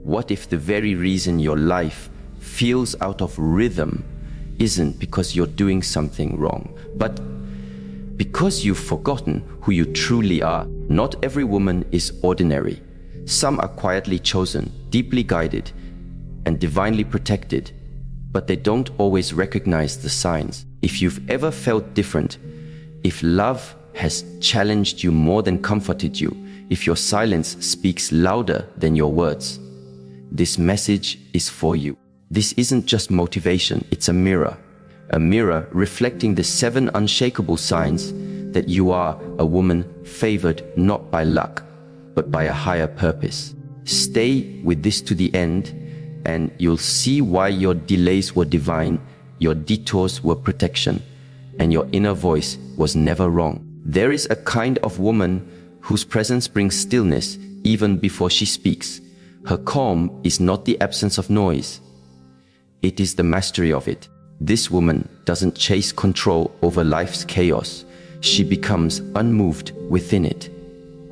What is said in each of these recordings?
What if the very reason your life feels out of rhythm isn't because you're doing something wrong, but because you've forgotten who you truly are? Not every woman is ordinary. Some are quietly chosen, deeply guided, and divinely protected, but they don't always recognize the signs. If you've ever felt different, if love has challenged you more than comforted you, if your silence speaks louder than your words, this message is for you. This isn't just motivation, it's a mirror reflecting the 7 unshakable signs that you are a woman favored not by luck, but by a higher purpose. Stay with this to the end, and you'll see why your delays were divine, your detours were protection, and your inner voice was never wrong. There is a kind of woman whose presence brings stillness even before she speaks. Her calm is not the absence of noise. It is the mastery of it. This woman doesn't chase control over life's chaos. She becomes unmoved within it.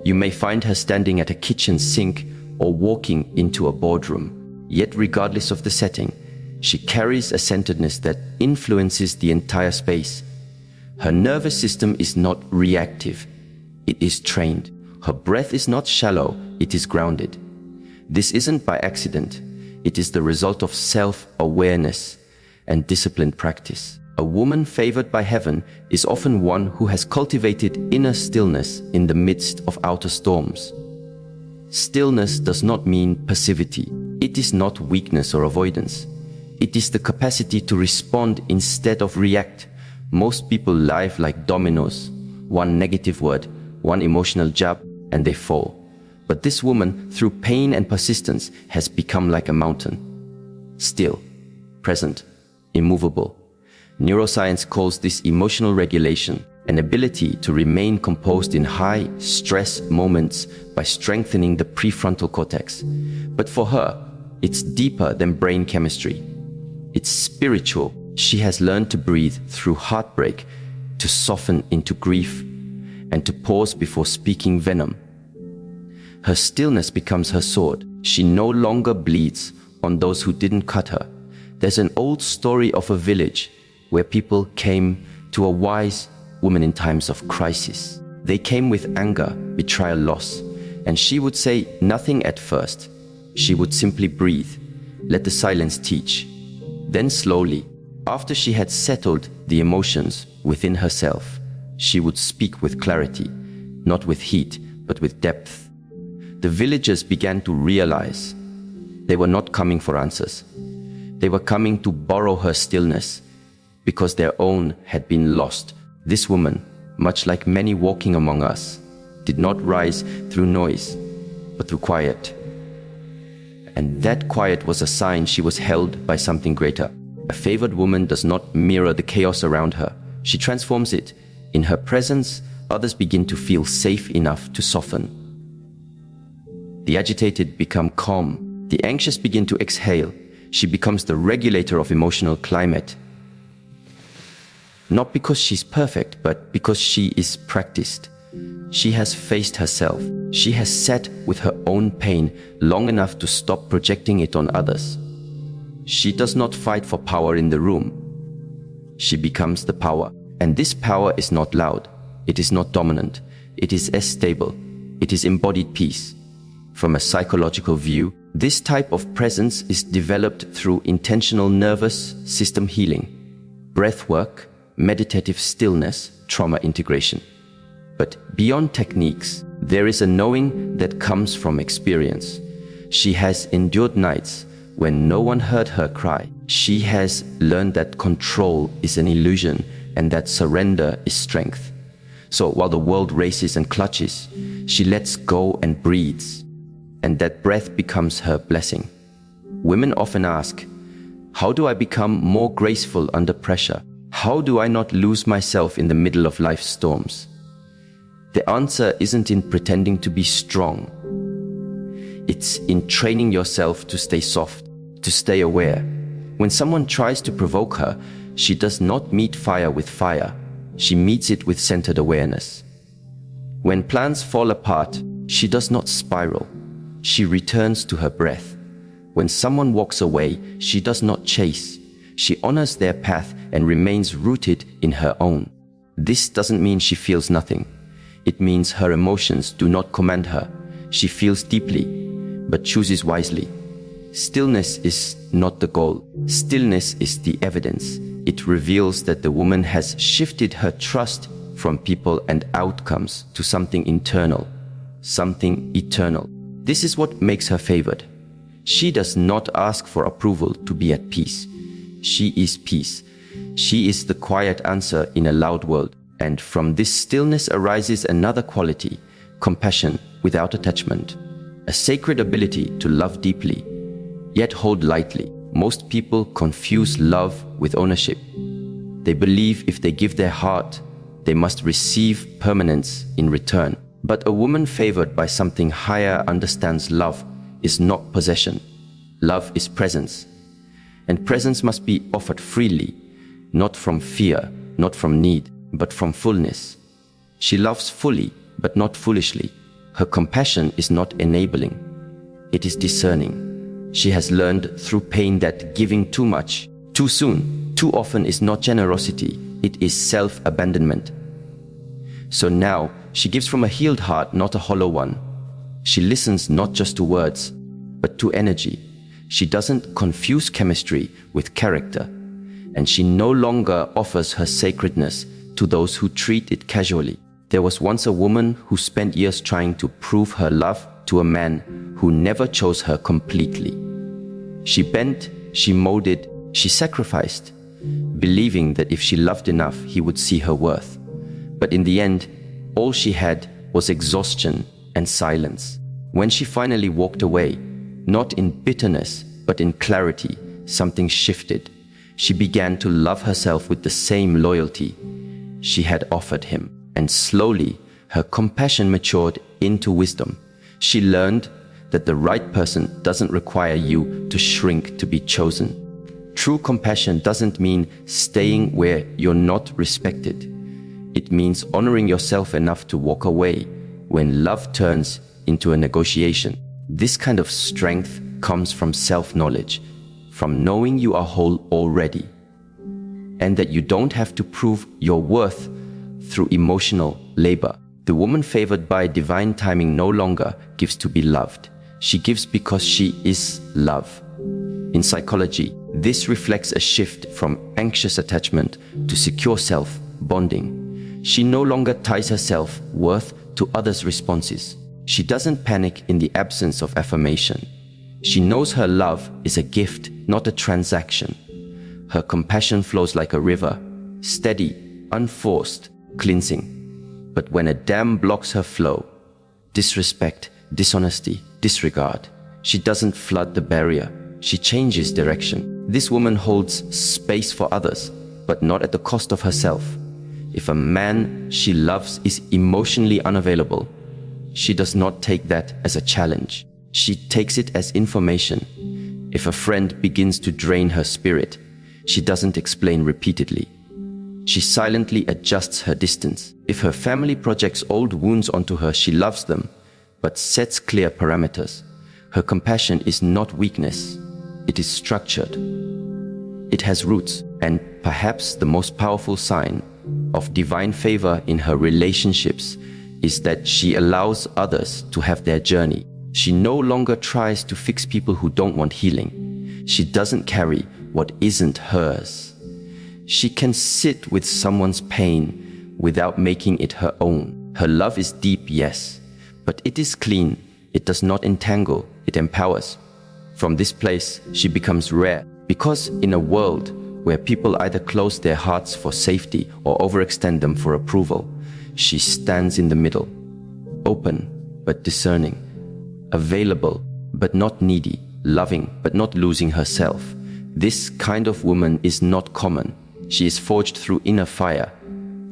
You may find her standing at a kitchen sink or walking into a boardroom. Yet regardless of the setting, she carries a centeredness that influences the entire space. Her nervous system is not reactive. It is trained. Her breath is not shallow. It is grounded. This isn't by accident. It is the result of self-awareness and disciplined practice. A woman favored by heaven is often one who has cultivated inner stillness in the midst of outer storms. Stillness does not mean passivity. It is not weakness or avoidance. It is the capacity to respond instead of react. Most people live like dominoes. One negative word, one emotional jab, and they fall. But this woman, through pain and persistence, has become like a mountain. Still, present, immovable. Neuroscience calls this emotional regulation, an ability to remain composed in high stress moments by strengthening the prefrontal cortex. But for her, it's deeper than brain chemistry. It's spiritual. She has learned to breathe through heartbreak, to soften into grief, and to pause before speaking venom. Her stillness becomes her sword. She no longer bleeds on those who didn't cut her. There's an old story of a village where people came to a wise woman in times of crisis. They came with anger, betrayal, loss, and she would say nothing at first. She would simply breathe, let the silence teach. Then slowly, after she had settled the emotions within herself, she would speak with clarity, not with heat, but with depth. The villagers began to realize they were not coming for answers. They were coming to borrow her stillness because their own had been lost. This woman, much like many walking among us, did not rise through noise, but through quiet. And that quiet was a sign she was held by something greater. A favored woman does not mirror the chaos around her. She transforms it. In her presence, others begin to feel safe enough to soften. The agitated become calm. The anxious begin to exhale. She becomes the regulator of emotional climate. Not because she's perfect, but because she is practiced. She has faced herself. She has sat with her own pain long enough to stop projecting it on others. She does not fight for power in the room. She becomes the power. And this power is not loud. It is not dominant. It is stable. It is embodied peace. From a psychological view, this type of presence is developed through intentional nervous system healing, breath work, meditative stillness, trauma integration. But beyond techniques, there is a knowing that comes from experience. She has endured nights when no one heard her cry. She has learned that control is an illusion and that surrender is strength. So while the world races and clutches, she lets go and breathes. And that breath becomes her blessing. Women often ask, how do I become more graceful under pressure? How do I not lose myself in the middle of life's storms? The answer isn't in pretending to be strong. It's in training yourself to stay soft, to stay aware. When someone tries to provoke her, she does not meet fire with fire. She meets it with centered awareness. When plans fall apart, she does not spiral. She returns to her breath. When someone walks away, she does not chase. She honors their path and remains rooted in her own. This doesn't mean she feels nothing. It means her emotions do not command her. She feels deeply, but chooses wisely. Stillness is not the goal. Stillness is the evidence. It reveals that the woman has shifted her trust from people and outcomes to something internal, something eternal. This is what makes her favored. She does not ask for approval to be at peace. She is peace. She is the quiet answer in a loud world. And from this stillness arises another quality, compassion without attachment, a sacred ability to love deeply, yet hold lightly. Most people confuse love with ownership. They believe if they give their heart, they must receive permanence in return. But a woman favored by something higher understands love is not possession. Love is presence. And presence must be offered freely, not from fear, not from need, but from fullness. She loves fully, but not foolishly. Her compassion is not enabling. It is discerning. She has learned through pain that giving too much, too soon, too often is not generosity. It is self-abandonment. So now, she gives from a healed heart, not a hollow one. She listens not just to words, but to energy. She doesn't confuse chemistry with character, and she no longer offers her sacredness to those who treat it casually. There was once a woman who spent years trying to prove her love to a man who never chose her completely. She bent, she molded, she sacrificed, believing that if she loved enough, he would see her worth. But in the end, all she had was exhaustion and silence. When she finally walked away, not in bitterness, but in clarity, something shifted. She began to love herself with the same loyalty she had offered him. And slowly, her compassion matured into wisdom. She learned that the right person doesn't require you to shrink to be chosen. True compassion doesn't mean staying where you're not respected. It means honoring yourself enough to walk away when love turns into a negotiation. This kind of strength comes from self-knowledge, from knowing you are whole already, and that you don't have to prove your worth through emotional labor. The woman favored by divine timing no longer gives to be loved. She gives because she is love. In psychology, this reflects a shift from anxious attachment to secure self-bonding. She no longer ties her self-worth to others' responses. She doesn't panic in the absence of affirmation. She knows her love is a gift, not a transaction. Her compassion flows like a river, steady, unforced, cleansing. But when a dam blocks her flow, disrespect, dishonesty, disregard, she doesn't flood the barrier. She changes direction. This woman holds space for others, but not at the cost of herself. If a man she loves is emotionally unavailable, she does not take that as a challenge. She takes it as information. If a friend begins to drain her spirit, she doesn't explain repeatedly. She silently adjusts her distance. If her family projects old wounds onto her, she loves them, but sets clear parameters. Her compassion is not weakness. It is structured. It has roots, and perhaps the most powerful sign of divine favor in her relationships is that she allows others to have their journey. She no longer tries to fix people who don't want healing. She doesn't carry what isn't hers. She can sit with someone's pain without making it her own. Her love is deep, yes, but it is clean. It does not entangle, it empowers. From this place, she becomes rare, because in a world where people either close their hearts for safety or overextend them for approval, she stands in the middle, open but discerning, available but not needy, loving but not losing herself. This kind of woman is not common. She is forged through inner fire,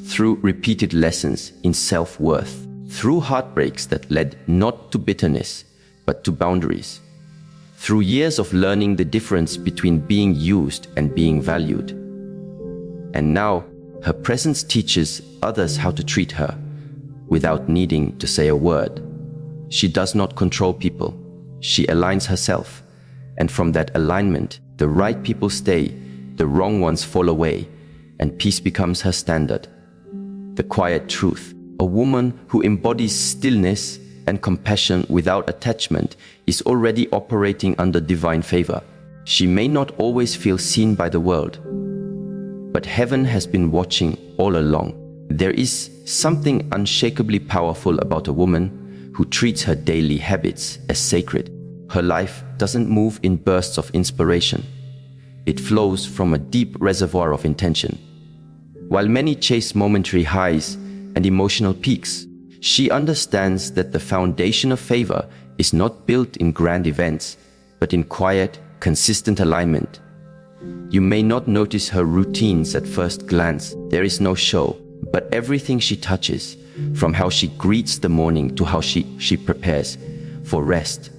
through repeated lessons in self-worth, through heartbreaks that led not to bitterness, but to boundaries, through years of learning the difference between being used and being valued. And now, her presence teaches others how to treat her, without needing to say a word. She does not control people. She aligns herself. And from that alignment, the right people stay, the wrong ones fall away, and peace becomes her standard. The quiet truth. A woman who embodies stillness and compassion without attachment is already operating under divine favor. She may not always feel seen by the world, but heaven has been watching all along. There is something unshakably powerful about a woman who treats her daily habits as sacred. Her life doesn't move in bursts of inspiration. It flows from a deep reservoir of intention. While many chase momentary highs and emotional peaks, she understands that the foundation of favor is not built in grand events, but in quiet, consistent alignment. You may not notice her routines at first glance. There is no show, but everything she touches, from how she greets the morning to how she prepares for rest,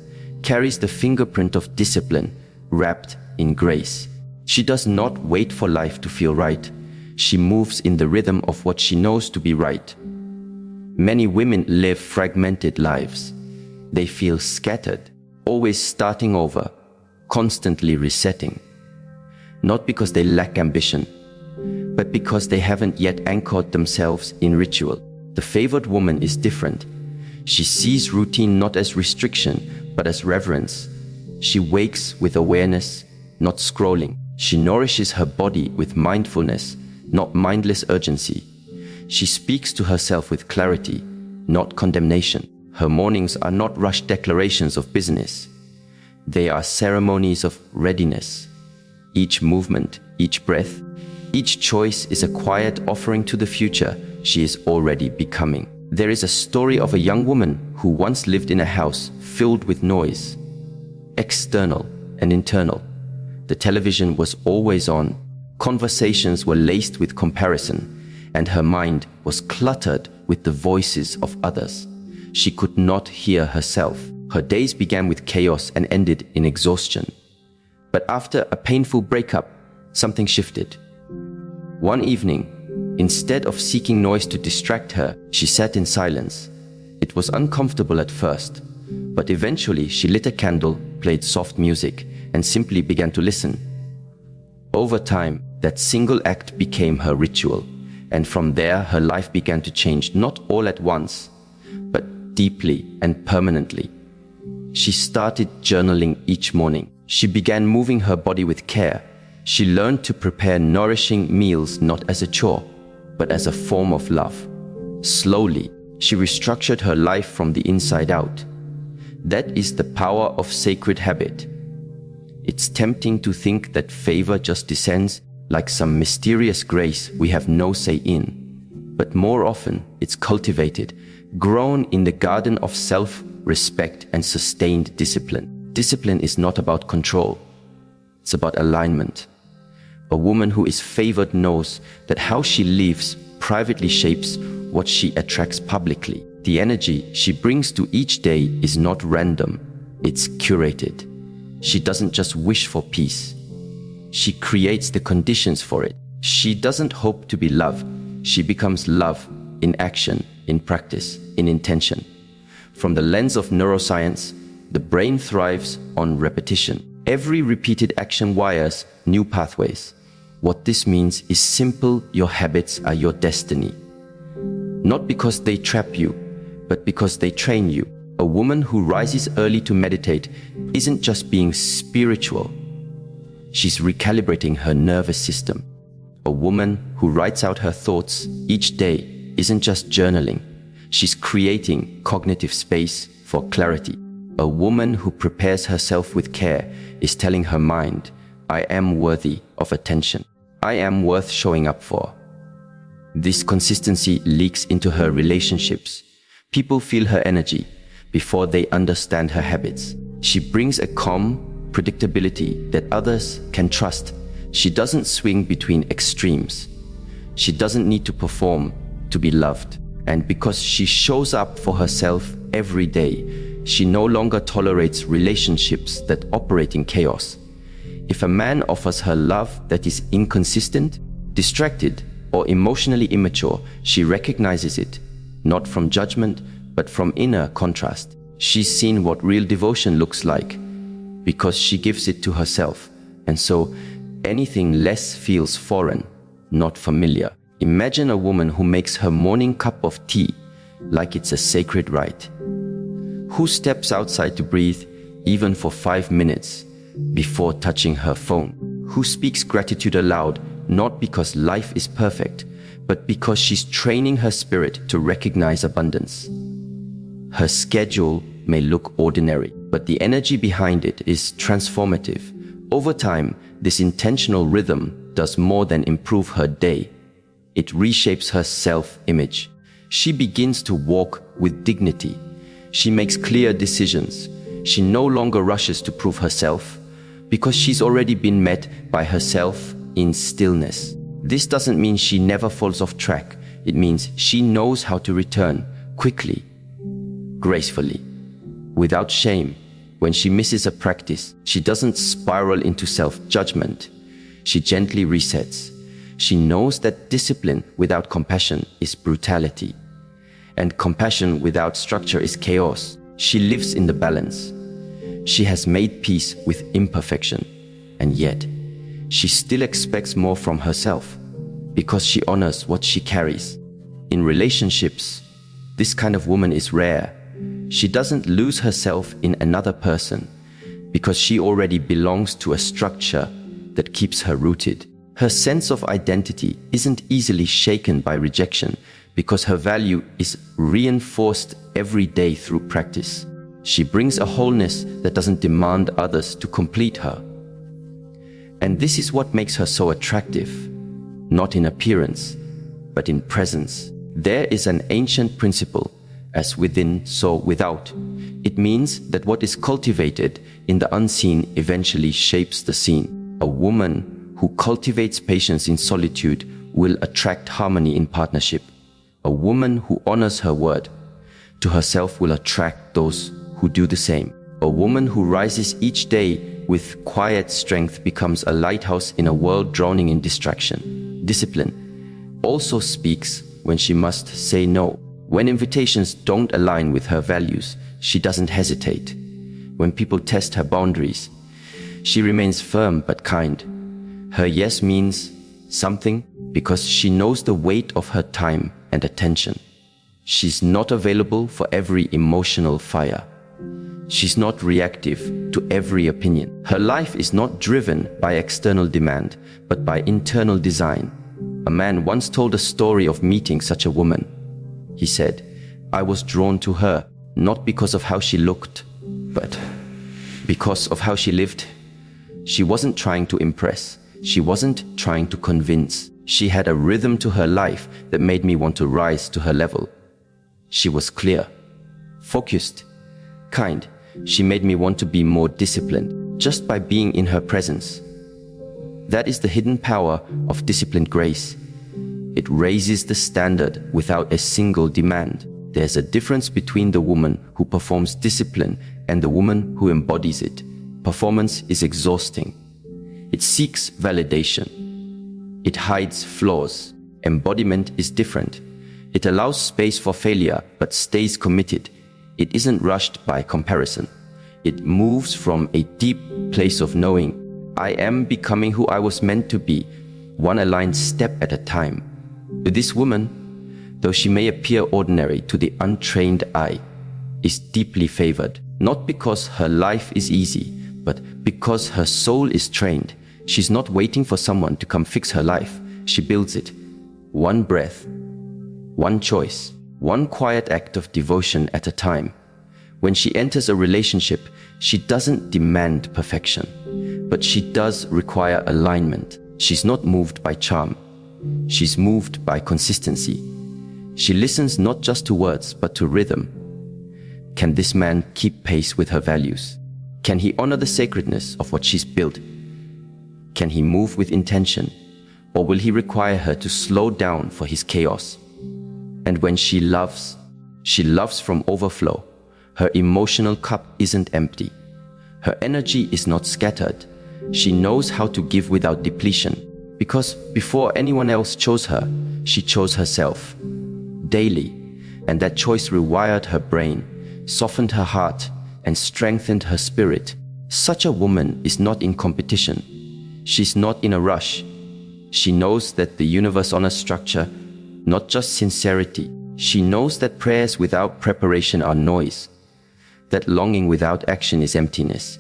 carries the fingerprint of discipline wrapped in grace. She does not wait for life to feel right. She moves in the rhythm of what she knows to be right. Many women live fragmented lives. They feel scattered, always starting over, constantly resetting. Not because they lack ambition, but because they haven't yet anchored themselves in ritual. The favored woman is different. She sees routine not as restriction, but as reverence. She wakes with awareness, not scrolling. She nourishes her body with mindfulness, not mindless urgency. She speaks to herself with clarity, not condemnation. Her mornings are not rushed declarations of business. They are ceremonies of readiness. Each movement, each breath, each choice is a quiet offering to the future she is already becoming. There is a story of a young woman who once lived in a house filled with noise, external and internal. The television was always on, conversations were laced with comparison, and her mind was cluttered with the voices of others. She could not hear herself. Her days began with chaos and ended in exhaustion. But after a painful breakup, something shifted. One evening, instead of seeking noise to distract her, she sat in silence. It was uncomfortable at first, but eventually she lit a candle, played soft music, and simply began to listen. Over time, that single act became her ritual, and from there her life began to change, not all at once, but deeply and permanently. She started journaling each morning. She began moving her body with care. She learned to prepare nourishing meals not as a chore, but as a form of love. Slowly, she restructured her life from the inside out. That is the power of sacred habit. It's tempting to think that favor just descends like some mysterious grace we have no say in. But more often, it's cultivated, grown in the garden of self-respect and sustained discipline. Discipline is not about control. It's about alignment. A woman who is favored knows that how she lives privately shapes what she attracts publicly. The energy she brings to each day is not random. It's curated. She doesn't just wish for peace. She creates the conditions for it. She doesn't hope to be love. She becomes love in action, in practice, in intention. From the lens of neuroscience, the brain thrives on repetition. Every repeated action wires new pathways. What this means is simple: your habits are your destiny. Not because they trap you, but because they train you. A woman who rises early to meditate isn't just being spiritual. She's recalibrating her nervous system. A woman who writes out her thoughts each day isn't just journaling. She's creating cognitive space for clarity. A woman who prepares herself with care is telling her mind, I am worthy of attention. I am worth showing up for. This consistency leaks into her relationships. People feel her energy before they understand her habits. She brings a calm predictability that others can trust. She doesn't swing between extremes. She doesn't need to perform to be loved. And because she shows up for herself every day, she no longer tolerates relationships that operate in chaos. If a man offers her love that is inconsistent, distracted, or emotionally immature, she recognizes it. not from judgment, but from inner contrast. She's seen what real devotion looks like because she gives it to herself, and so anything less feels foreign, not familiar. Imagine a woman who makes her morning cup of tea like it's a sacred rite, who steps outside to breathe even for 5 minutes before touching her phone, who speaks gratitude aloud not because life is perfect, but because she's training her spirit to recognize abundance. Her schedule may look ordinary, but the energy behind it is transformative. Over time, this intentional rhythm does more than improve her day. It reshapes her self-image. She begins to walk with dignity. She makes clear decisions. She no longer rushes to prove herself because she's already been met by herself in stillness. This doesn't mean she never falls off track. It means she knows how to return quickly, gracefully, without shame. When she misses a practice, she doesn't spiral into self-judgment. She gently resets. She knows that discipline without compassion is brutality, and compassion without structure is chaos. She lives in the balance. She has made peace with imperfection, and yet she still expects more from herself because she honors what she carries. In relationships, this kind of woman is rare. She doesn't lose herself in another person because she already belongs to a structure that keeps her rooted. Her sense of identity isn't easily shaken by rejection because her value is reinforced every day through practice. She brings a wholeness that doesn't demand others to complete her. And this is what makes her so attractive, not in appearance, but in presence. There is an ancient principle, as within, so without. It means that what is cultivated in the unseen eventually shapes the seen. A woman who cultivates patience in solitude will attract harmony in partnership. A woman who honors her word to herself will attract those who do the same. A woman who rises each day with quiet strength becomes a lighthouse in a world drowning in distraction. Discipline also speaks when she must say no. When invitations don't align with her values, she doesn't hesitate. When people test her boundaries, she remains firm but kind. Her yes means something because she knows the weight of her time and attention. She's not available for every emotional fire. She's not reactive to every opinion. Her life is not driven by external demand, but by internal design. A man once told a story of meeting such a woman. He said, "I was drawn to her, not because of how she looked, but because of how she lived. She wasn't trying to impress. She wasn't trying to convince. She had a rhythm to her life that made me want to rise to her level. She was clear, focused, kind. She made me want to be more disciplined just by being in her presence." That is the hidden power of disciplined grace. It raises the standard without a single demand. There's a difference between the woman who performs discipline and the woman who embodies it. Performance is exhausting. It seeks validation. It hides flaws. Embodiment is different. It allows space for failure but stays committed. It isn't rushed by comparison. It moves from a deep place of knowing, I am becoming who I was meant to be, one aligned step at a time. This woman, though she may appear ordinary to the untrained eye, is deeply favored, not because her life is easy, but because her soul is trained. She's not waiting for someone to come fix her life. She builds it. One breath, one choice, one quiet act of devotion at a time. When she enters a relationship, she doesn't demand perfection, but she does require alignment. She's not moved by charm. She's moved by consistency. She listens not just to words, but to rhythm. Can this man keep pace with her values? Can he honor the sacredness of what she's built? Can he move with intention, or will he require her to slow down for his chaos? And when she loves from overflow. Her emotional cup isn't empty. Her energy is not scattered. She knows how to give without depletion, because before anyone else chose her, she chose herself. Daily, and that choice rewired her brain, softened her heart, and strengthened her spirit. Such a woman is not in competition. She's not in a rush. She knows that the universe honors structure, not just sincerity. She knows that prayers without preparation are noise, that longing without action is emptiness.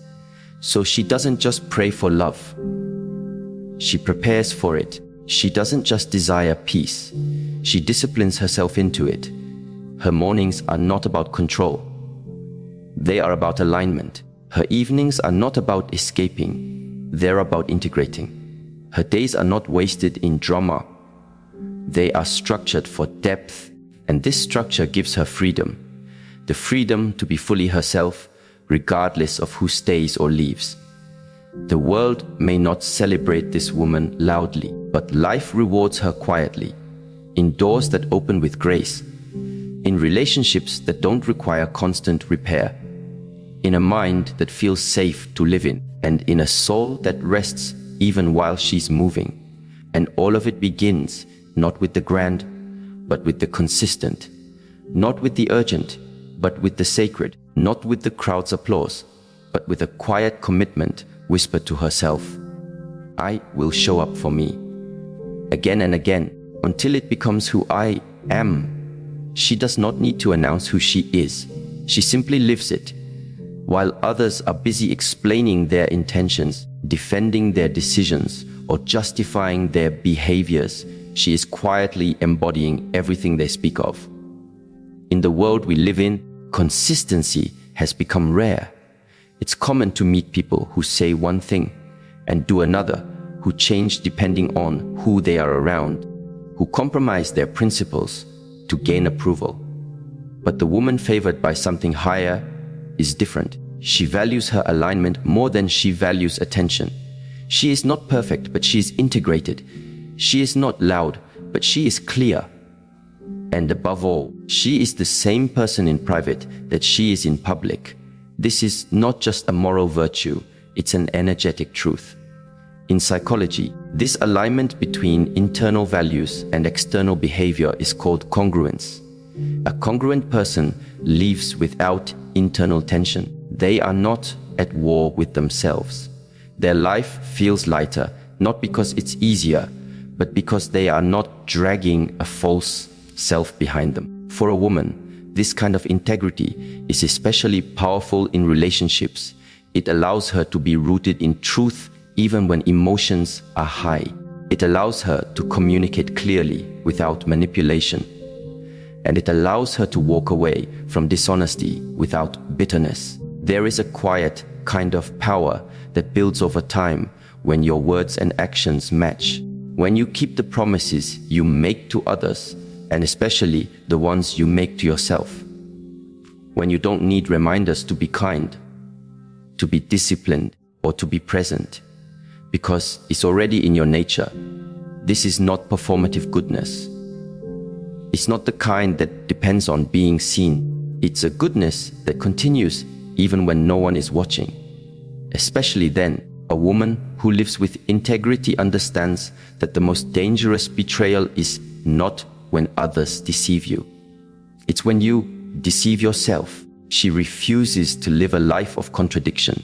So she doesn't just pray for love. She prepares for it. She doesn't just desire peace. She disciplines herself into it. Her mornings are not about control. They are about alignment. Her evenings are not about escaping. They're about integrating. Her days are not wasted in drama. They are structured for depth, and this structure gives her freedom. The freedom to be fully herself, regardless of who stays or leaves. The world may not celebrate this woman loudly, but life rewards her quietly, in doors that open with grace, in relationships that don't require constant repair, in a mind that feels safe to live in, and in a soul that rests even while she's moving. And all of it begins not with the grand, but with the consistent, not with the urgent, but with the sacred, not with the crowd's applause, but with a quiet commitment whispered to herself. I will show up for me, again and again, until it becomes who I am. She does not need to announce who she is. She simply lives it. While others are busy explaining their intentions, defending their decisions, or justifying their behaviors, she is quietly embodying everything they speak of. In the world we live in, consistency has become rare. It's common to meet people who say one thing and do another, who change depending on who they are around, who compromise their principles to gain approval. But the woman favored by something higher is different. She values her alignment more than she values attention. She is not perfect, but she is integrated. She is not loud, but she is clear. And above all, she is the same person in private that she is in public. This is not just a moral virtue, it's an energetic truth. In psychology, this alignment between internal values and external behavior is called congruence. A congruent person lives without internal tension. They are not at war with themselves. Their life feels lighter, not because it's easier, but because they are not dragging a false self behind them. For a woman, this kind of integrity is especially powerful in relationships. It allows her to be rooted in truth even when emotions are high. It allows her to communicate clearly without manipulation. And it allows her to walk away from dishonesty without bitterness. There is a quiet kind of power that builds over time when your words and actions match. When you keep the promises you make to others, and especially the ones you make to yourself. When you don't need reminders to be kind, to be disciplined, or to be present, because it's already in your nature. This is not performative goodness. It's not the kind that depends on being seen. It's a goodness that continues even when no one is watching. Especially then, a woman who lives with integrity understands that the most dangerous betrayal is not when others deceive you. It's when you deceive yourself. She refuses to live a life of contradiction.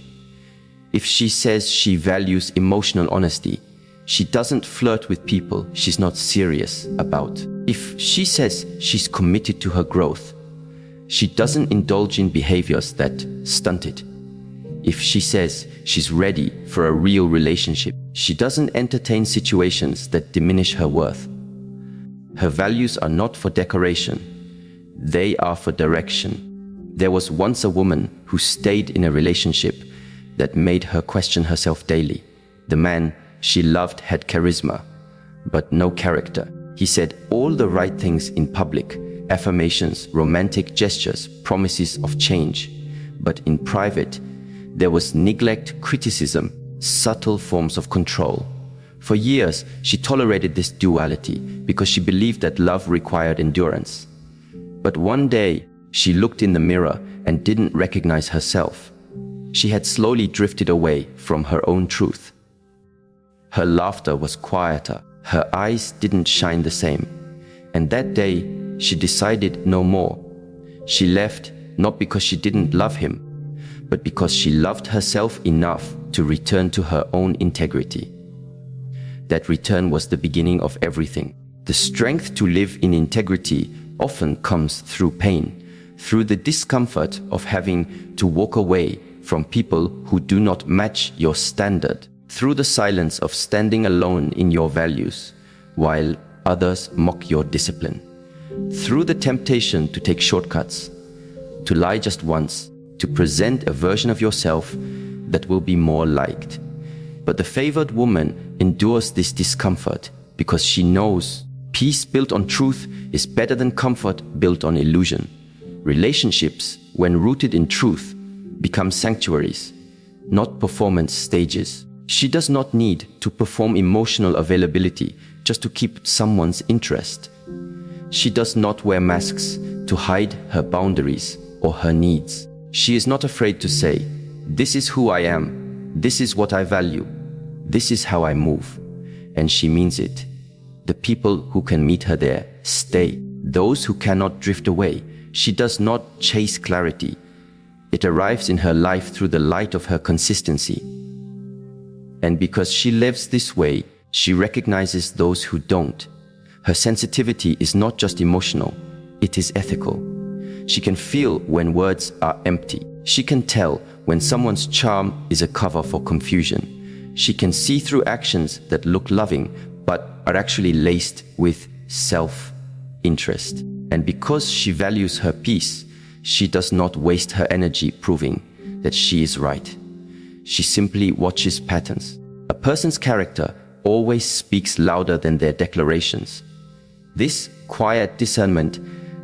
If she says she values emotional honesty, she doesn't flirt with people she's not serious about. If she says she's committed to her growth, she doesn't indulge in behaviors that stunt it. If she says she's ready for a real relationship, she doesn't entertain situations that diminish her worth. Her values are not for decoration, they are for direction. There was once a woman who stayed in a relationship that made her question herself daily. The man she loved had charisma, but no character. He said all the right things in public, affirmations, romantic gestures, promises of change. But in private, there was neglect, criticism, subtle forms of control. For years, she tolerated this duality because she believed that love required endurance. But one day, she looked in the mirror and didn't recognize herself. She had slowly drifted away from her own truth. Her laughter was quieter, her eyes didn't shine the same. And that day, she decided no more. She left not because she didn't love him, but because she loved herself enough to return to her own integrity. That return was the beginning of everything. The strength to live in integrity often comes through pain, through the discomfort of having to walk away from people who do not match your standard, through the silence of standing alone in your values, while others mock your discipline, through the temptation to take shortcuts, to lie just once, to present a version of yourself that will be more liked. But the favored woman endures this discomfort because she knows peace built on truth is better than comfort built on illusion. Relationships, when rooted in truth, become sanctuaries, not performance stages. She does not need to perform emotional availability just to keep someone's interest. She does not wear masks to hide her boundaries or her needs. She is not afraid to say, "This is who I am, this is what I value, this is how I move." And she means it. The people who can meet her there stay. Those who cannot drift away. She does not chase clarity. It arrives in her life through the light of her consistency. And because she lives this way, she recognizes those who don't. Her sensitivity is not just emotional, it is ethical. She can feel when words are empty. She can tell when someone's charm is a cover for confusion. She can see through actions that look loving but are actually laced with self-interest. And because she values her peace, she does not waste her energy proving that she is right. She simply watches patterns. A person's character always speaks louder than their declarations. This quiet discernment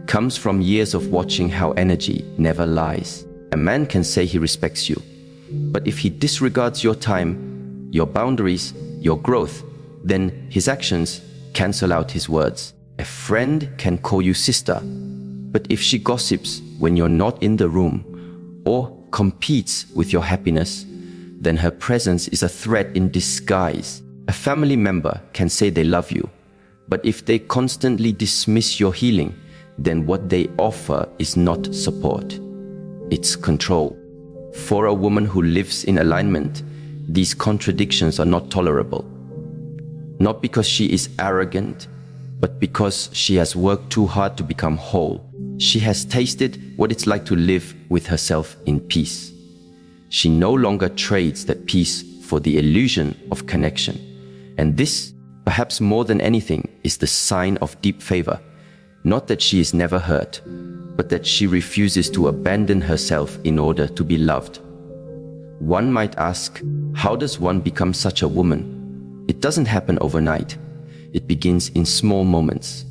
comes from years of watching how energy never lies. A man can say he respects you, but if he disregards your time, your boundaries, your growth, then his actions cancel out his words. A friend can call you sister, but if she gossips when you're not in the room or competes with your happiness, then her presence is a threat in disguise. A family member can say they love you, but if they constantly dismiss your healing, then what they offer is not support, it's control. For a woman who lives in alignment, these contradictions are not tolerable. Not because she is arrogant, but because she has worked too hard to become whole. She has tasted what it's like to live with herself in peace. She no longer trades that peace for the illusion of connection. And this, perhaps more than anything, is the sign of deep favor. Not that she is never hurt, but that she refuses to abandon herself in order to be loved. One might ask, how does one become such a woman? It doesn't happen overnight. It begins in small moments.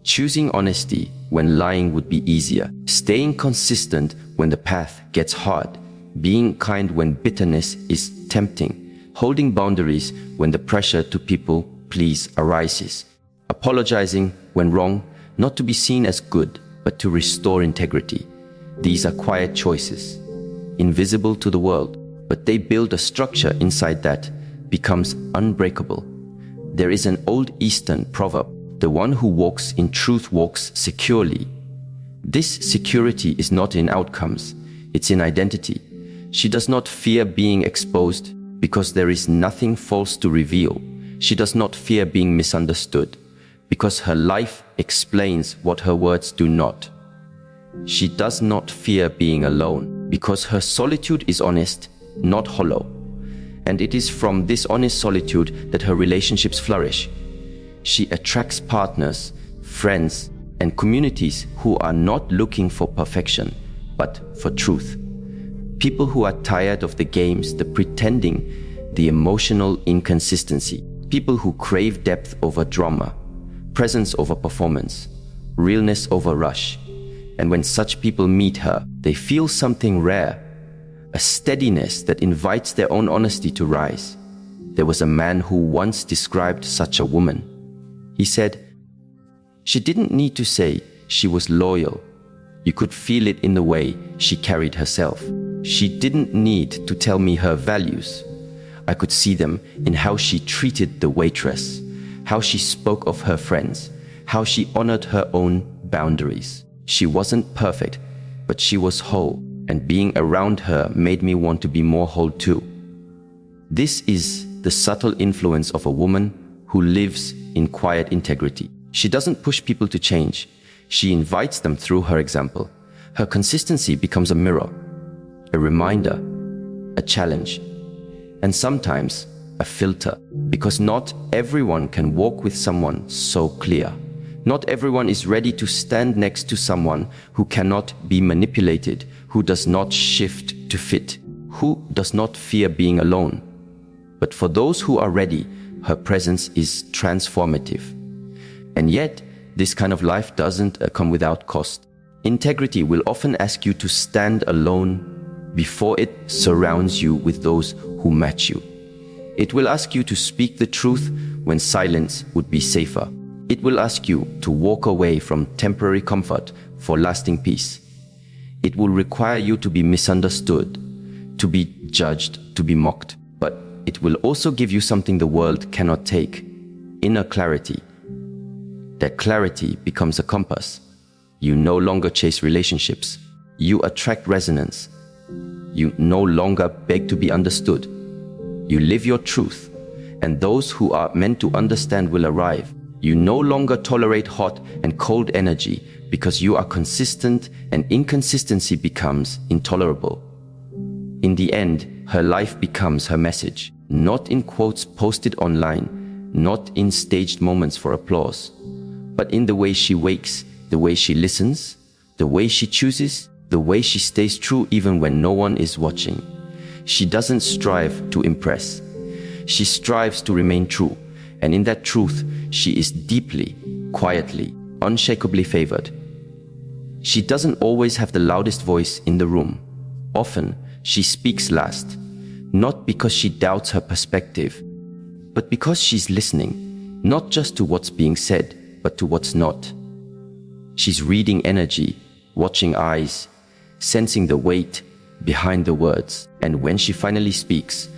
Choosing honesty when lying would be easier. Staying consistent when the path gets hard. Being kind when bitterness is tempting. Holding boundaries when the pressure to people please arises. Apologizing when wrong, not to be seen as good, but to restore integrity. These are quiet choices, invisible to the world, but they build a structure inside that becomes unbreakable. There is an old Eastern proverb, the one who walks in truth walks securely. This security is not in outcomes, it's in identity. She does not fear being exposed because there is nothing false to reveal. She does not fear being misunderstood because her life explains what her words do not. She does not fear being alone because her solitude is honest, not hollow. And it is from this honest solitude that her relationships flourish. She attracts partners, friends, and communities who are not looking for perfection, but for truth. People who are tired of the games, the pretending, the emotional inconsistency. People who crave depth over drama, presence over performance, realness over rush. And when such people meet her, they feel something rare, a steadiness that invites their own honesty to rise. There was a man who once described such a woman. He said, she didn't need to say she was loyal. You could feel it in the way she carried herself. She didn't need to tell me her values. I could see them in how she treated the waitress, how she spoke of her friends, how she honored her own boundaries. She wasn't perfect, but she was whole, and being around her made me want to be more whole too. This is the subtle influence of a woman who lives in quiet integrity. She doesn't push people to change. She invites them through her example. Her consistency becomes a mirror, a reminder, a challenge, and sometimes a filter, because not everyone can walk with someone so clear. Not everyone is ready to stand next to someone who cannot be manipulated, who does not shift to fit, who does not fear being alone. But for those who are ready, her presence is transformative. And yet, this kind of life doesn't come without cost. Integrity will often ask you to stand alone before it surrounds you with those who match you. It will ask you to speak the truth when silence would be safer. It will ask you to walk away from temporary comfort for lasting peace. It will require you to be misunderstood, to be judged, to be mocked. But it will also give you something the world cannot take: inner clarity. That clarity becomes a compass. You no longer chase relationships. You attract resonance. You no longer beg to be understood. You live your truth, and those who are meant to understand will arrive. You no longer tolerate hot and cold energy because you are consistent, and inconsistency becomes intolerable. In the end, her life becomes her message, not in quotes posted online, not in staged moments for applause, but in the way she wakes, the way she listens, the way she chooses, the way she stays true even when no one is watching. She doesn't strive to impress. She strives to remain true. And in that truth, she is deeply, quietly, unshakably favored. She doesn't always have the loudest voice in the room. Often, she speaks last, not because she doubts her perspective, but because she's listening, not just to what's being said, but to what's not. She's reading energy, watching eyes, sensing the weight behind the words. And when she finally speaks,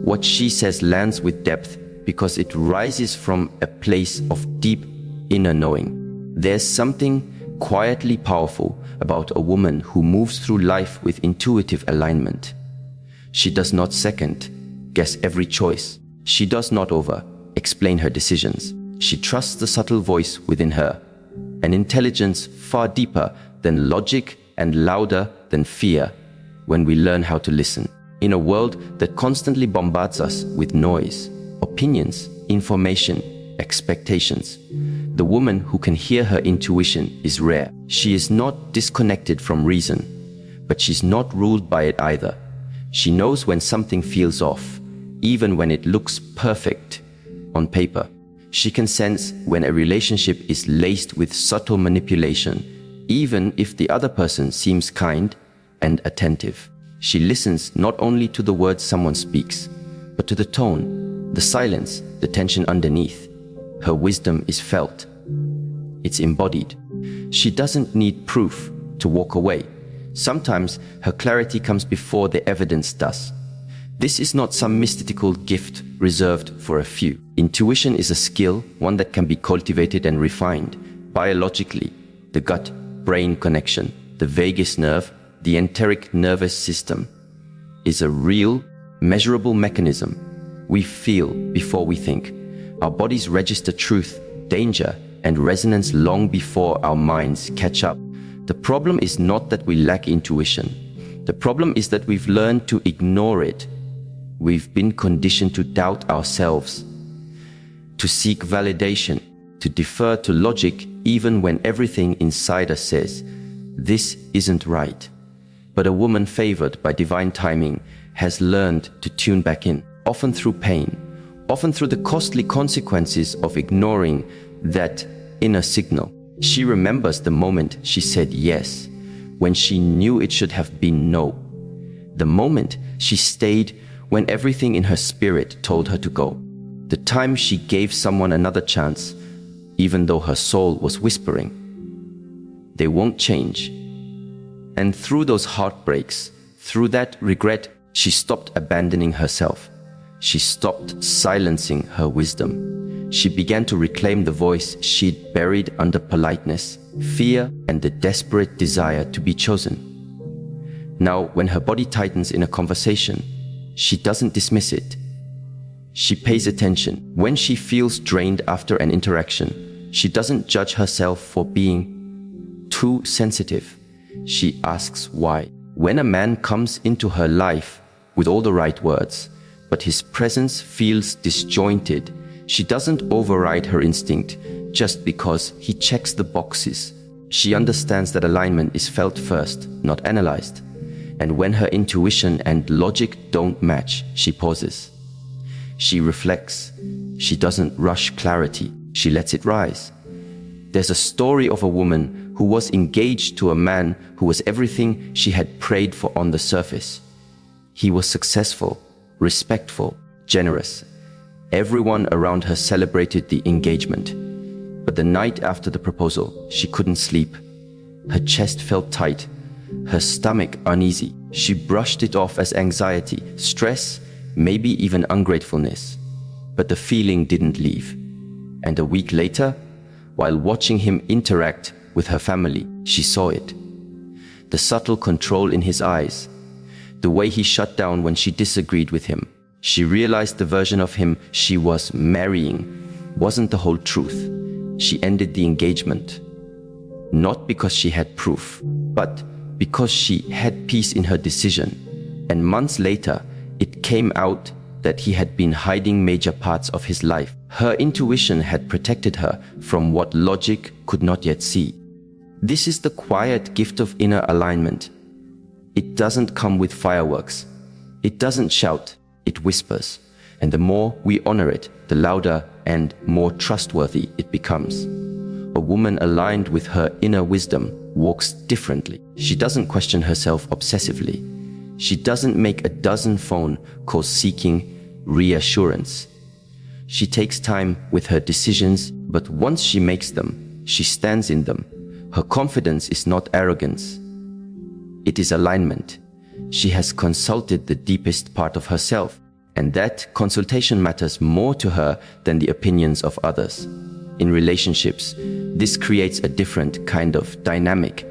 what she says lands with depth, because it rises from a place of deep inner knowing. There's something quietly powerful about a woman who moves through life with intuitive alignment. She does not second guess every choice. She does not over-explain her decisions. She trusts the subtle voice within her, an intelligence far deeper than logic and louder than fear when we learn how to listen. In a world that constantly bombards us with noise, opinions, information, expectations, the woman who can hear her intuition is rare. She is not disconnected from reason, but she's not ruled by it either. She knows when something feels off, even when it looks perfect on paper. She can sense when a relationship is laced with subtle manipulation, even if the other person seems kind and attentive. She listens not only to the words someone speaks, but to the tone, the silence, the tension underneath. Her wisdom is felt. It's embodied. She doesn't need proof to walk away. Sometimes her clarity comes before the evidence does. This is not some mystical gift reserved for a few. Intuition is a skill, one that can be cultivated and refined. Biologically, the gut-brain connection, the vagus nerve, the enteric nervous system, is a real, measurable mechanism. We feel before we think. Our bodies register truth, danger, and resonance long before our minds catch up. The problem is not that we lack intuition. The problem is that we've learned to ignore it. We've been conditioned to doubt ourselves, to seek validation, to defer to logic even when everything inside us says, this isn't right. But a woman favored by divine timing has learned to tune back in, often through pain, often through the costly consequences of ignoring that inner signal. She remembers the moment she said yes, when she knew it should have been no. The moment she stayed when everything in her spirit told her to go. The time she gave someone another chance, even though her soul was whispering, they won't change. And through those heartbreaks, through that regret, she stopped abandoning herself. She stopped silencing her wisdom. She began to reclaim the voice she'd buried under politeness, fear, and the desperate desire to be chosen. Now, when her body tightens in a conversation, she doesn't dismiss it. She pays attention. When she feels drained after an interaction, she doesn't judge herself for being too sensitive. She asks why. When a man comes into her life with all the right words, but his presence feels disjointed, she doesn't override her instinct just because he checks the boxes. She understands that alignment is felt first, not analyzed. And when her intuition and logic don't match, she pauses. She reflects. She doesn't rush clarity. She lets it rise. There's a story of a woman who was engaged to a man who was everything she had prayed for on the surface. He was successful, respectful, generous. Everyone around her celebrated the engagement. But the night after the proposal, she couldn't sleep. Her chest felt tight, her stomach uneasy. She brushed it off as anxiety, stress, maybe even ungratefulness. But the feeling didn't leave. And a week later, while watching him interact with her family, she saw it. The subtle control in his eyes, the way he shut down when she disagreed with him. She realized the version of him she was marrying wasn't the whole truth. She ended the engagement, not because she had proof, but because she had peace in her decision. And months later, it came out that he had been hiding major parts of his life. Her intuition had protected her from what logic could not yet see. This is the quiet gift of inner alignment. It doesn't come with fireworks. It doesn't shout. It whispers. And the more we honor it, the louder and more trustworthy it becomes. A woman aligned with her inner wisdom walks differently. She doesn't question herself obsessively. She doesn't make a dozen phone calls seeking reassurance. She takes time with her decisions, but once she makes them, she stands in them. Her confidence is not arrogance. It is alignment. She has consulted the deepest part of herself, and that consultation matters more to her than the opinions of others. In relationships, this creates a different kind of dynamic.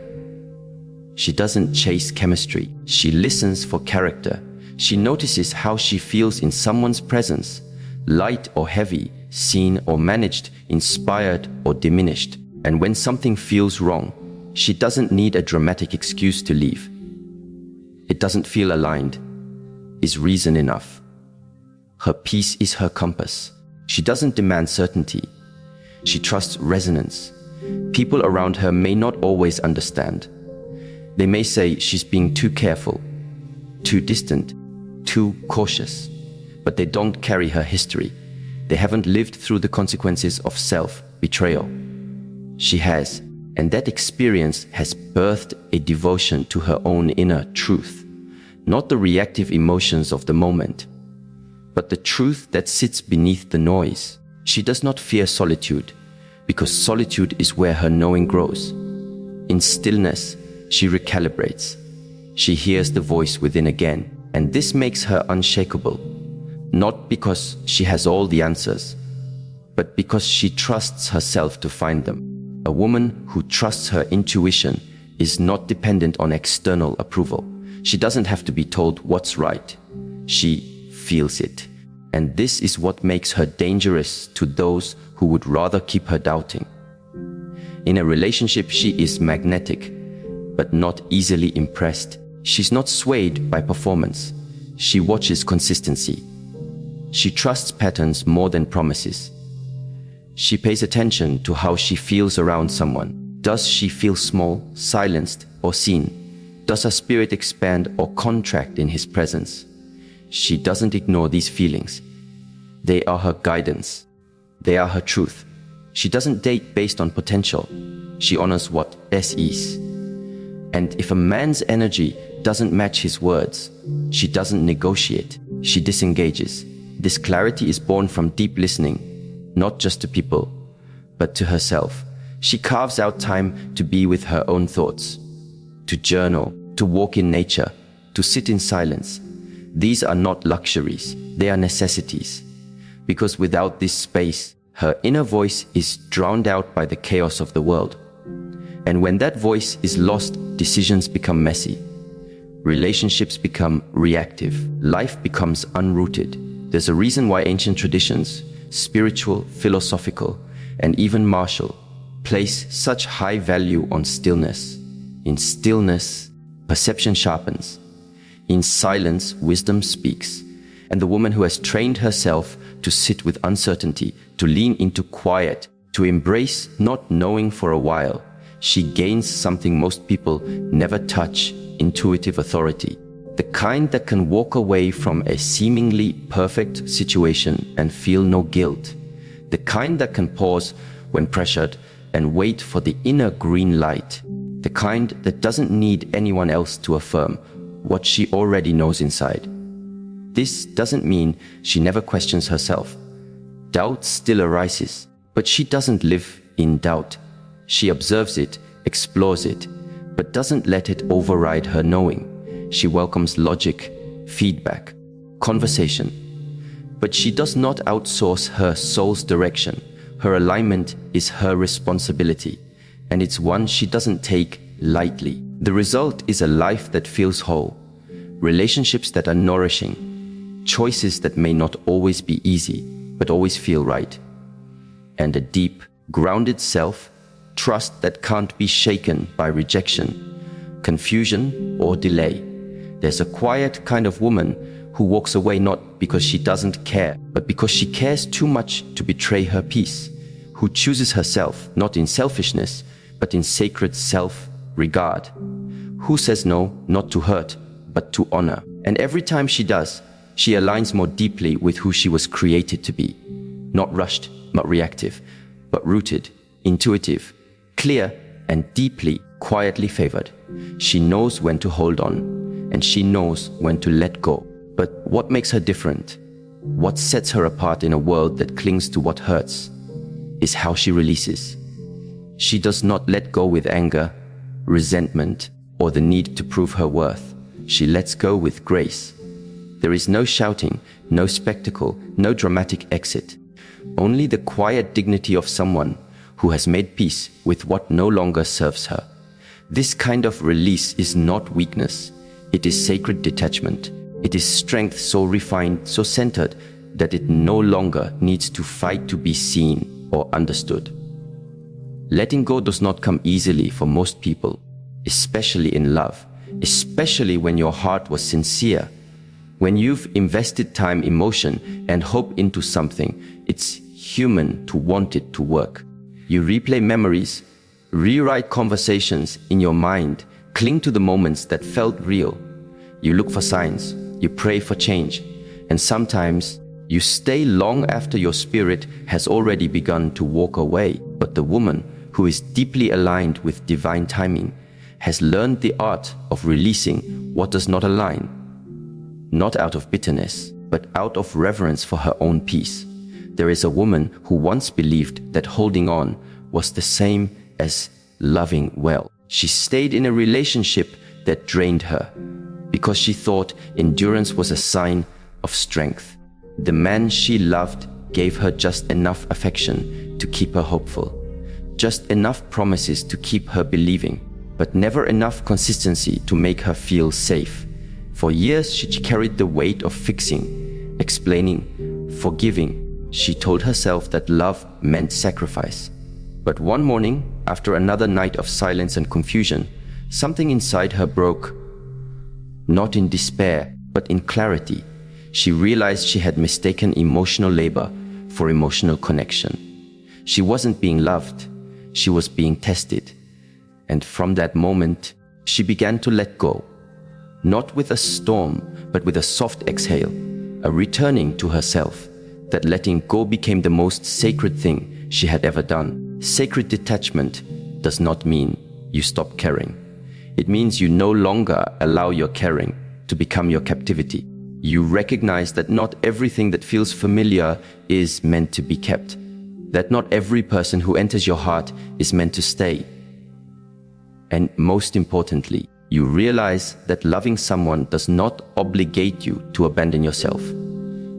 She doesn't chase chemistry. She listens for character. She notices how she feels in someone's presence, light or heavy, seen or managed, inspired or diminished. And when something feels wrong, she doesn't need a dramatic excuse to leave. It doesn't feel aligned. Is reason enough? Her peace is her compass. She doesn't demand certainty. She trusts resonance. People around her may not always understand. They may say she's being too careful, too distant, too cautious, but they don't carry her history. They haven't lived through the consequences of self-betrayal. She has, and that experience has birthed a devotion to her own inner truth, not the reactive emotions of the moment, but the truth that sits beneath the noise. She does not fear solitude, because solitude is where her knowing grows. In stillness, she recalibrates. She hears the voice within again, and this makes her unshakable, not because she has all the answers, but because she trusts herself to find them. A woman who trusts her intuition is not dependent on external approval. She doesn't have to be told what's right. She feels it. And this is what makes her dangerous to those who would rather keep her doubting. In a relationship, she is magnetic, but not easily impressed. She's not swayed by performance. She watches consistency. She trusts patterns more than promises. She pays attention to how she feels around someone. Does she feel small, silenced, or seen? Does her spirit expand or contract in his presence? She doesn't ignore these feelings. They are her guidance. They are her truth. She doesn't date based on potential. She honors what best is. And if a man's energy doesn't match his words, she doesn't negotiate. She disengages. This clarity is born from deep listening, not just to people, but to herself. She carves out time to be with her own thoughts, to journal, to walk in nature, to sit in silence. These are not luxuries, they are necessities. Because without this space, her inner voice is drowned out by the chaos of the world. And when that voice is lost, decisions become messy. Relationships become reactive. Life becomes unrooted. There's a reason why ancient traditions, spiritual, philosophical, and even martial, place such high value on stillness. In stillness, perception sharpens. In silence, wisdom speaks. And the woman who has trained herself to sit with uncertainty, to lean into quiet, to embrace not knowing for a while, she gains something most people never touch: intuitive authority. The kind that can walk away from a seemingly perfect situation and feel no guilt. The kind that can pause when pressured and wait for the inner green light. The kind that doesn't need anyone else to affirm what she already knows inside. This doesn't mean she never questions herself. Doubt still arises, but she doesn't live in doubt. She observes it, explores it, but doesn't let it override her knowing. She welcomes logic, feedback, conversation. But she does not outsource her soul's direction. Her alignment is her responsibility, and it's one she doesn't take lightly. The result is a life that feels whole, relationships that are nourishing, choices that may not always be easy, but always feel right, and a deep, grounded self, trust that can't be shaken by rejection, confusion, or delay. There's a quiet kind of woman who walks away not because she doesn't care, but because she cares too much to betray her peace, who chooses herself not in selfishness, but in sacred self-regard, who says no not to hurt, but to honor. And every time she does, she aligns more deeply with who she was created to be. Not rushed, not reactive, but rooted, intuitive, clear, and deeply, quietly favored. She knows when to hold on, and she knows when to let go. But what makes her different, what sets her apart in a world that clings to what hurts, is how she releases. She does not let go with anger, resentment, or the need to prove her worth. She lets go with grace. There is no shouting, no spectacle, no dramatic exit. Only the quiet dignity of someone who has made peace with what no longer serves her. This kind of release is not weakness. It is sacred detachment. It is strength so refined, so centered, that it no longer needs to fight to be seen or understood. Letting go does not come easily for most people, especially in love, especially when your heart was sincere. When you've invested time, emotion, and hope into something, it's human to want it to work. You replay memories, rewrite conversations in your mind, cling to the moments that felt real. You look for signs, you pray for change, and sometimes you stay long after your spirit has already begun to walk away. But the woman who is deeply aligned with divine timing has learned the art of releasing what does not align, not out of bitterness, but out of reverence for her own peace. There is a woman who once believed that holding on was the same as loving well. She stayed in a relationship that drained her because she thought endurance was a sign of strength. The man she loved gave her just enough affection to keep her hopeful, just enough promises to keep her believing, but never enough consistency to make her feel safe. For years, she carried the weight of fixing, explaining, forgiving. She told herself that love meant sacrifice. But one morning, after another night of silence and confusion, something inside her broke. Not in despair, but in clarity. She realized she had mistaken emotional labor for emotional connection. She wasn't being loved, she was being tested. And from that moment, she began to let go. Not with a storm, but with a soft exhale, a returning to herself. That letting go became the most sacred thing she had ever done. Sacred detachment does not mean you stop caring. It means you no longer allow your caring to become your captivity. You recognize that not everything that feels familiar is meant to be kept. That not every person who enters your heart is meant to stay. And most importantly, you realize that loving someone does not obligate you to abandon yourself.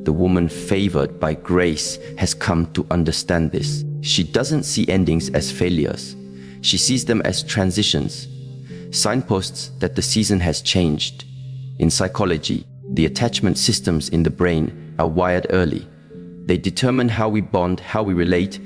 The woman favored by grace has come to understand this. She doesn't see endings as failures. She sees them as transitions, signposts that the season has changed. In psychology, the attachment systems in the brain are wired early. They determine how we bond, how we relate,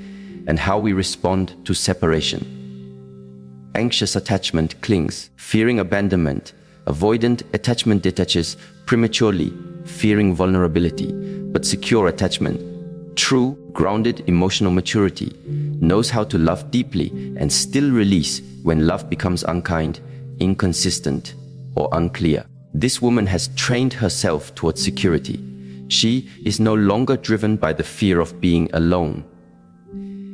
and how we respond to separation. Anxious attachment clings, fearing abandonment. Avoidant attachment detaches prematurely, fearing vulnerability. But secure attachment, true, grounded emotional maturity, knows how to love deeply and still release when love becomes unkind, inconsistent, or unclear. This woman has trained herself towards security. She is no longer driven by the fear of being alone.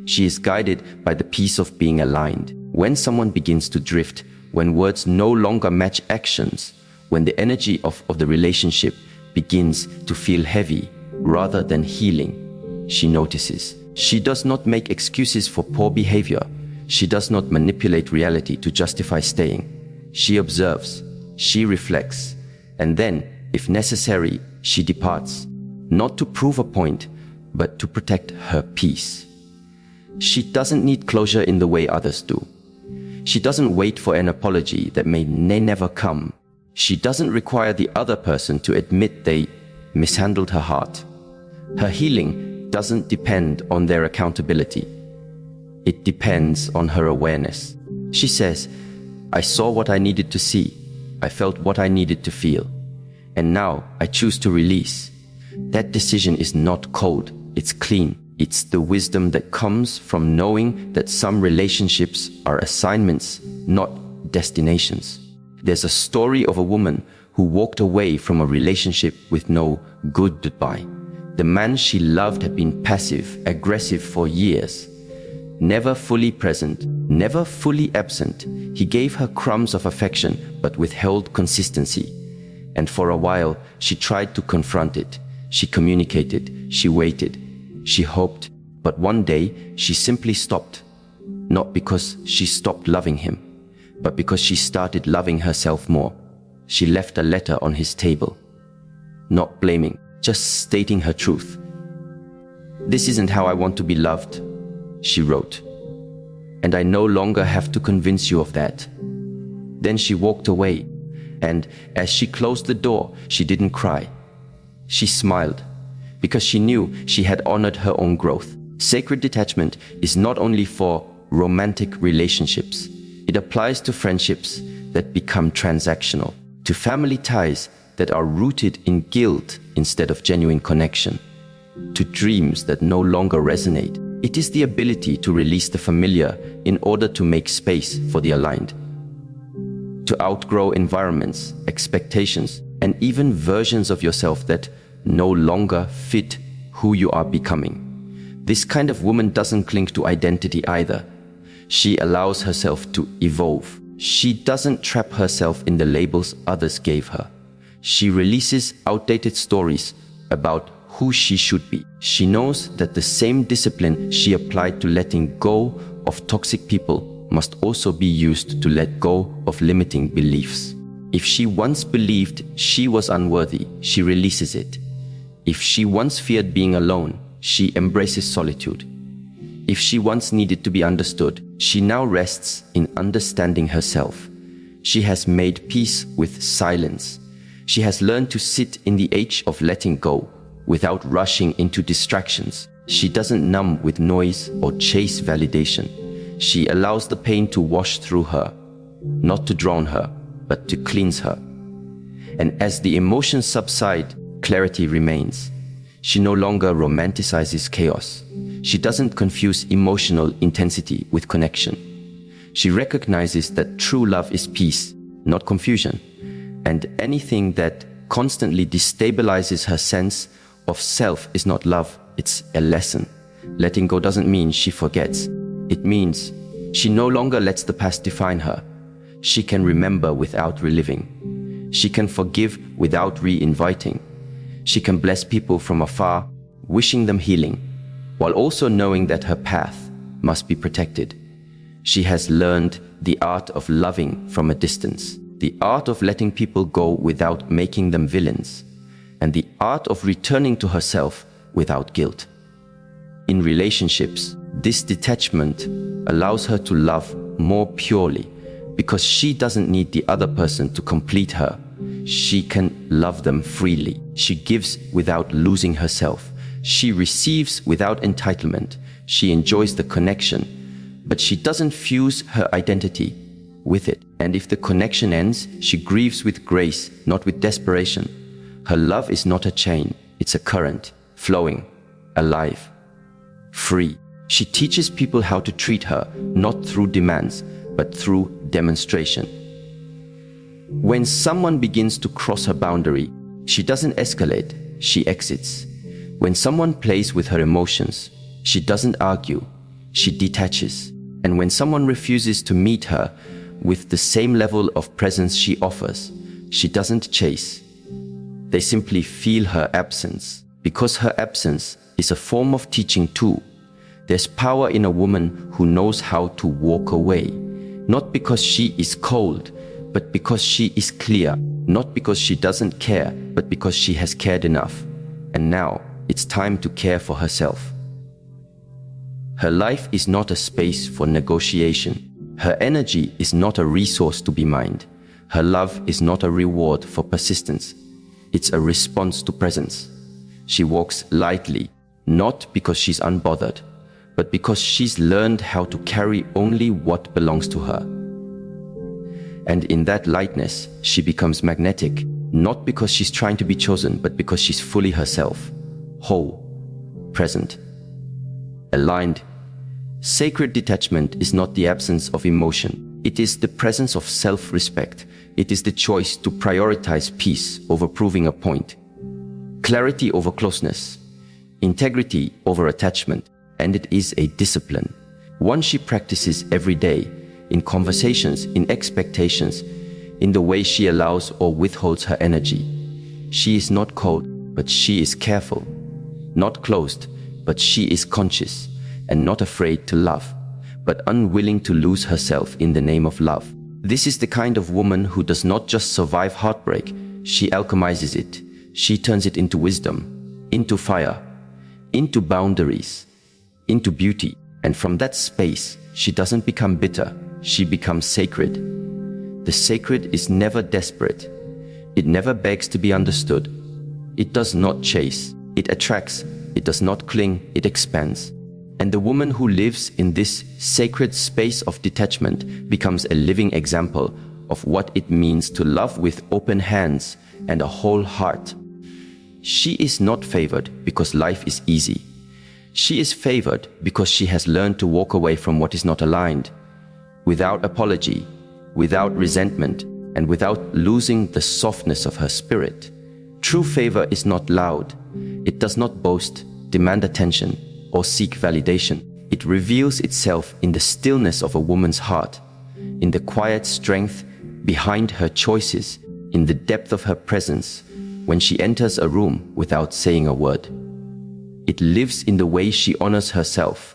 She is guided by the peace of being aligned. When someone begins to drift, when words no longer match actions, when the energy of the relationship begins to feel heavy rather than healing, she notices. She does not make excuses for poor behavior. She does not manipulate reality to justify staying. She observes, she reflects, and then, if necessary, she departs, not to prove a point, but to protect her peace. She doesn't need closure in the way others do. She doesn't wait for an apology that may never come. She doesn't require the other person to admit they mishandled her heart. Her healing doesn't depend on their accountability. It depends on her awareness. She says, I saw what I needed to see. I felt what I needed to feel. And now I choose to release. That decision is not cold, it's clean. It's the wisdom that comes from knowing that some relationships are assignments, not destinations. There's a story of a woman who walked away from a relationship with no goodbye. The man she loved had been passive, aggressive for years. Never fully present, never fully absent. He gave her crumbs of affection, but withheld consistency. And for a while, she tried to confront it. She communicated, she waited, she hoped, but one day she simply stopped. Not because she stopped loving him, but because she started loving herself more. She left a letter on his table. Not blaming, just stating her truth. This isn't how I want to be loved, she wrote. And I no longer have to convince you of that. Then she walked away, and as she closed the door, she didn't cry. She smiled, because she knew she had honored her own growth. Sacred detachment is not only for romantic relationships. It applies to friendships that become transactional, to family ties that are rooted in guilt instead of genuine connection, to dreams that no longer resonate. It is the ability to release the familiar in order to make space for the aligned, to outgrow environments, expectations, and even versions of yourself that no longer fit who you are becoming. This kind of woman doesn't cling to identity either. She allows herself to evolve. She doesn't trap herself in the labels others gave her. She releases outdated stories about who she should be. She knows that the same discipline she applied to letting go of toxic people must also be used to let go of limiting beliefs. If she once believed she was unworthy, she releases it. If she once feared being alone, she embraces solitude. If she once needed to be understood, she now rests in understanding herself. She has made peace with silence. She has learned to sit in the age of letting go without rushing into distractions. She doesn't numb with noise or chase validation. She allows the pain to wash through her, not to drown her, but to cleanse her. And as the emotions subside, clarity remains. She no longer romanticizes chaos. She doesn't confuse emotional intensity with connection. She recognizes that true love is peace, not confusion. And anything that constantly destabilizes her sense of self is not love, it's a lesson. Letting go doesn't mean she forgets. It means she no longer lets the past define her. She can remember without reliving. She can forgive without re-inviting. She can bless people from afar, wishing them healing, while also knowing that her path must be protected. She has learned the art of loving from a distance, the art of letting people go without making them villains, and the art of returning to herself without guilt. In relationships, this detachment allows her to love more purely because she doesn't need the other person to complete her. She can love them freely. She gives without losing herself. She receives without entitlement. She enjoys the connection, but she doesn't fuse her identity with it. And if the connection ends, she grieves with grace, not with desperation. Her love is not a chain, it's a current, flowing, alive, free. She teaches people how to treat her, not through demands, but through demonstration. When someone begins to cross her boundary, she doesn't escalate, she exits. When someone plays with her emotions, she doesn't argue, she detaches. And when someone refuses to meet her with the same level of presence she offers, she doesn't chase. They simply feel her absence, because her absence is a form of teaching too. There's power in a woman who knows how to walk away, not because she is cold, but because she is clear, not because she doesn't care, but because she has cared enough. And now it's time to care for herself. Her life is not a space for negotiation. Her energy is not a resource to be mined. Her love is not a reward for persistence. It's a response to presence. She walks lightly, not because she's unbothered, but because she's learned how to carry only what belongs to her. And in that lightness, she becomes magnetic, not because she's trying to be chosen, but because she's fully herself, whole, present, aligned. Sacred detachment is not the absence of emotion. It is the presence of self-respect. It is the choice to prioritize peace over proving a point, clarity over closeness, integrity over attachment, and it is a discipline, one she practices every day, in conversations, in expectations, in the way she allows or withholds her energy. She is not cold, but she is careful, not closed, but she is conscious, and not afraid to love, but unwilling to lose herself in the name of love. This is the kind of woman who does not just survive heartbreak, she alchemizes it. She turns it into wisdom, into fire, into boundaries, into beauty. And from that space, she doesn't become bitter, she becomes sacred. The sacred is never desperate. It never begs to be understood. It does not chase, it attracts. It does not cling, it expands. And the woman who lives in this sacred space of detachment becomes a living example of what it means to love with open hands and a whole heart. She is not favored because life is easy. She is favored because she has learned to walk away from what is not aligned, without apology, without resentment, and without losing the softness of her spirit. True favor is not loud. It does not boast, demand attention, or seek validation. It reveals itself in the stillness of a woman's heart, in the quiet strength behind her choices, in the depth of her presence when she enters a room without saying a word. It lives in the way she honors herself,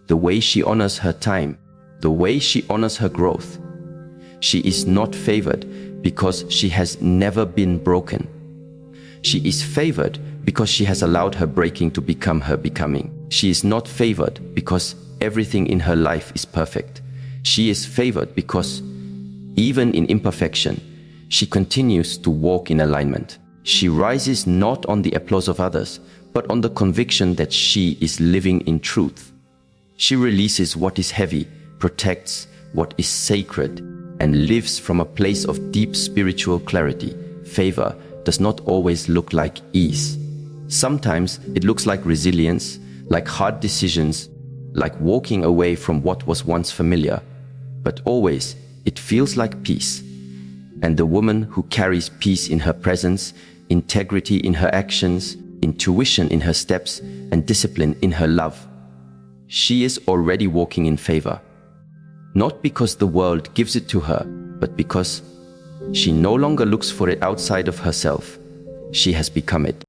the way she honors her time, the way she honors her growth. She is not favored because she has never been broken. She is favored because she has allowed her breaking to become her becoming. She is not favored because everything in her life is perfect. She is favored because, even in imperfection, she continues to walk in alignment. She rises not on the applause of others, but on the conviction that she is living in truth. She releases what is heavy, protects what is sacred, and lives from a place of deep spiritual clarity. Favor does not always look like ease. Sometimes it looks like resilience, like hard decisions, like walking away from what was once familiar. But always it feels like peace. And the woman who carries peace in her presence, integrity in her actions, intuition in her steps, and discipline in her love, she is already walking in favor. Not because the world gives it to her, but because she no longer looks for it outside of herself. She has become it.